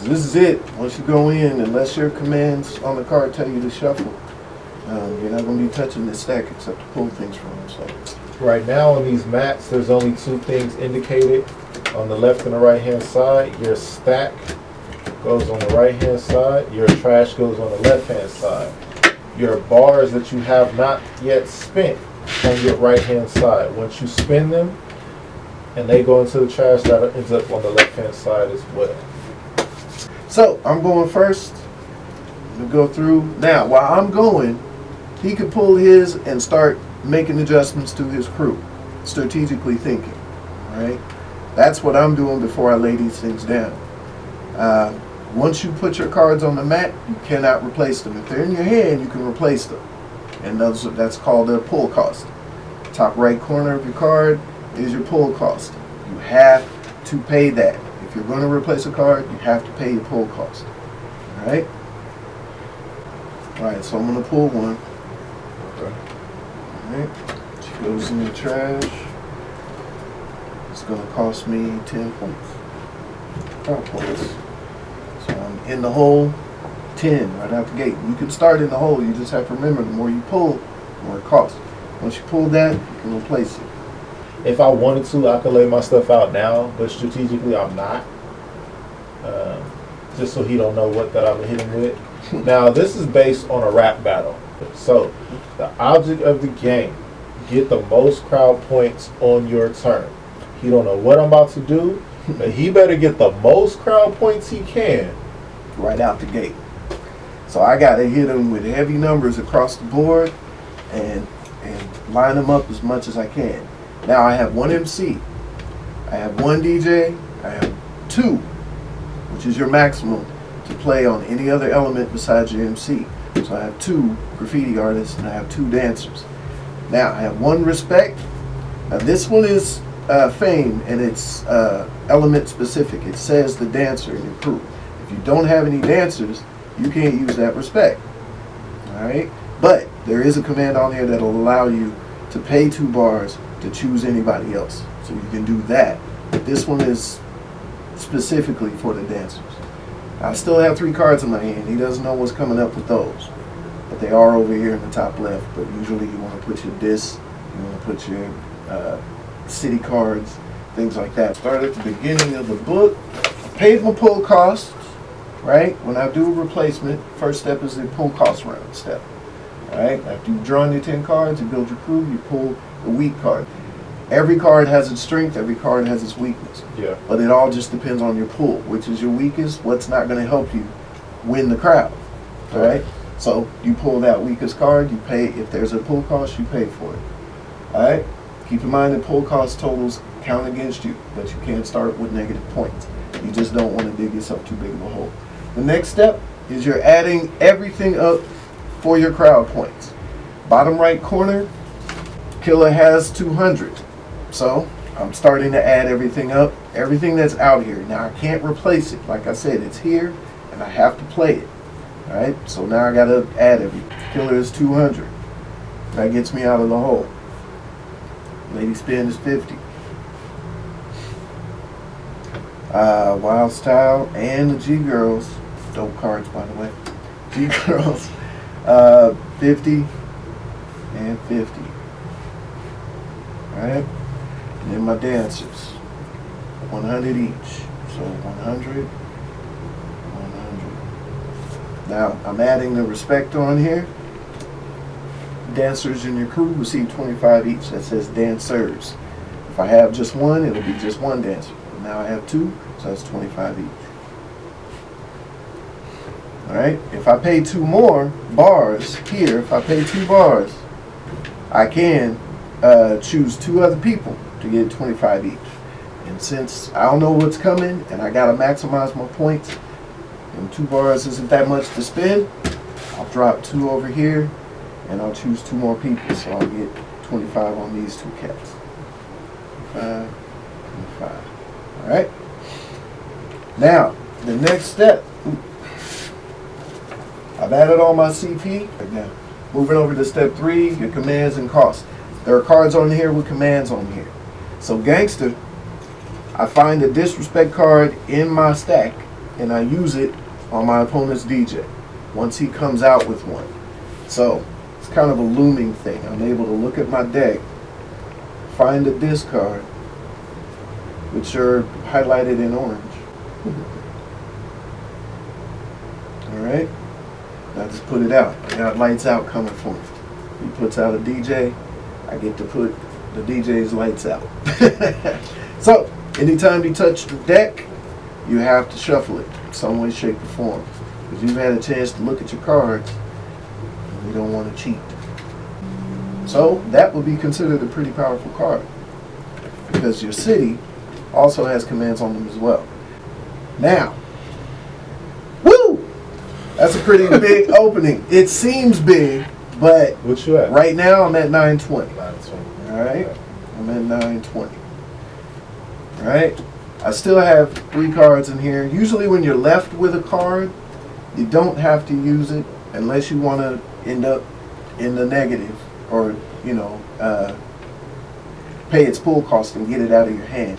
This is it. Once you go in, unless your commands on the card tell you to shuffle, you're not going to be touching this stack except to pull things from them. So. Right now on these mats, there's only two things indicated on the left and the right hand side. Your stack goes on the right hand side. Your trash goes on the left hand side. Your bars that you have not yet spent on your right hand side. Once you spend them and they go into the trash, that ends up on the left hand side as well. So I'm going first. I'm going to go through. Now, while I'm going, he could pull his and start making adjustments to his crew, strategically thinking. All right? That's what I'm doing before I lay these things down. Once you put your cards on the mat, you cannot replace them. If they're in your hand, you can replace them. And that's called a pull cost. Top right corner of your card is your pull cost. You have to pay that. If you're going to replace a card, you have to pay your pull cost. Alright? Alright, so I'm going to pull one. Okay. Alright. She goes in the trash. It's going to cost me 10 points. 5 points. So I'm in the hole, 10 right out the gate. You can start in the hole, you just have to remember the more you pull, the more it costs. Once you pull that, you can replace it. If I wanted to, I could lay my stuff out now, but strategically I'm not. Just so he don't know what that I'm hitting with. Now this is based on a rap battle. So the object of the game, get the most crowd points on your turn. He don't know what I'm about to do, but he better get the most crowd points he can. Right out the gate. So I got to hit him with heavy numbers across the board and line them up as much as I can. Now I have one MC, I have one DJ, I have two, which is your maximum to play on any other element besides your MC. So I have two graffiti artists and I have two dancers. Now I have one respect. Now this one is fame and it's element specific. It says the dancer in your crew. If you don't have any dancers, you can't use that respect. Alright? But there is a command on there that'll allow you to pay 2 bars to choose anybody else. So you can do that. But this one is specifically for the dancers. I still have 3 cards in my hand. He doesn't know what's coming up with those. But they are over here in the top left. But usually you want to put your disc, you want to put your city cards, things like that. Start at the beginning of the book. I paid my pull costs, right? When I do a replacement, first step is the pull cost round step. Alright, after you've drawn your 10 cards, you build your crew, you pull the weak card. Every card has its strength, every card has its weakness. Yeah. But it all just depends on your pull. Which is your weakest, what's not going to help you win the crowd. Alright? So you pull that weakest card, you pay, if there's a pull cost, you pay for it. Alright? Keep in mind that pull cost totals count against you, but you can't start with negative points. You just don't want to dig yourself too big of a hole. The next step is you're adding everything up for your crowd points. Bottom right corner, Killer has 200. So I'm starting to add everything up, everything that's out here. Now I can't replace it. Like I said, it's here and I have to play it. Alright, so now I gotta add everything. Killer is 200. That gets me out of the hole. Lady Spin is 50. Wild Style and the G Girls, dope cards by the way. G Girls, 50 and 50. Alright? And then my dancers, 100 each. So 100, 100. Now I'm adding the respect on here. Dancers in your crew receive 25 each. That says dancers. If I have just one, it'll be just one dancer. But now I have 2, so that's 25 each. Alright, if I pay 2 more bars here, if I pay 2 bars, I can choose 2 other people to get 25 each. And since I don't know what's coming and I gotta maximize my points, and 2 bars isn't that much to spend, I'll drop 2 over here and I'll choose 2 more people, so I'll get 25 on these 2 cats. 25, 25. Alright? Now, the next step. I've added all my CP. Right now, moving over to step 3, your commands and costs. There are cards on here with commands on here. So Gangster I find a disrespect card in my stack, and I use it on my opponent's DJ once he comes out with one. So it's kind of a looming thing. I'm able to look at my deck, find a discard, which are highlighted in orange. Alright? Now just put it out. I got lights out coming for me. He puts out a DJ, I get to put the DJ's lights out. So, anytime you touch the deck, you have to shuffle it some way, shape, or form. Because you've had a chance to look at your cards, and you don't want to cheat. So, that would be considered a pretty powerful card. Because your city also has commands on them as well. Now, woo! That's a pretty big opening. It seems big, but What you at? right now I'm at 920. 920. Alright? I'm at 920. Alright? I still have 3 cards in here. Usually when you're left with a card, you don't have to use it unless you want to end up in the negative or, pay its pull cost and get it out of your hand.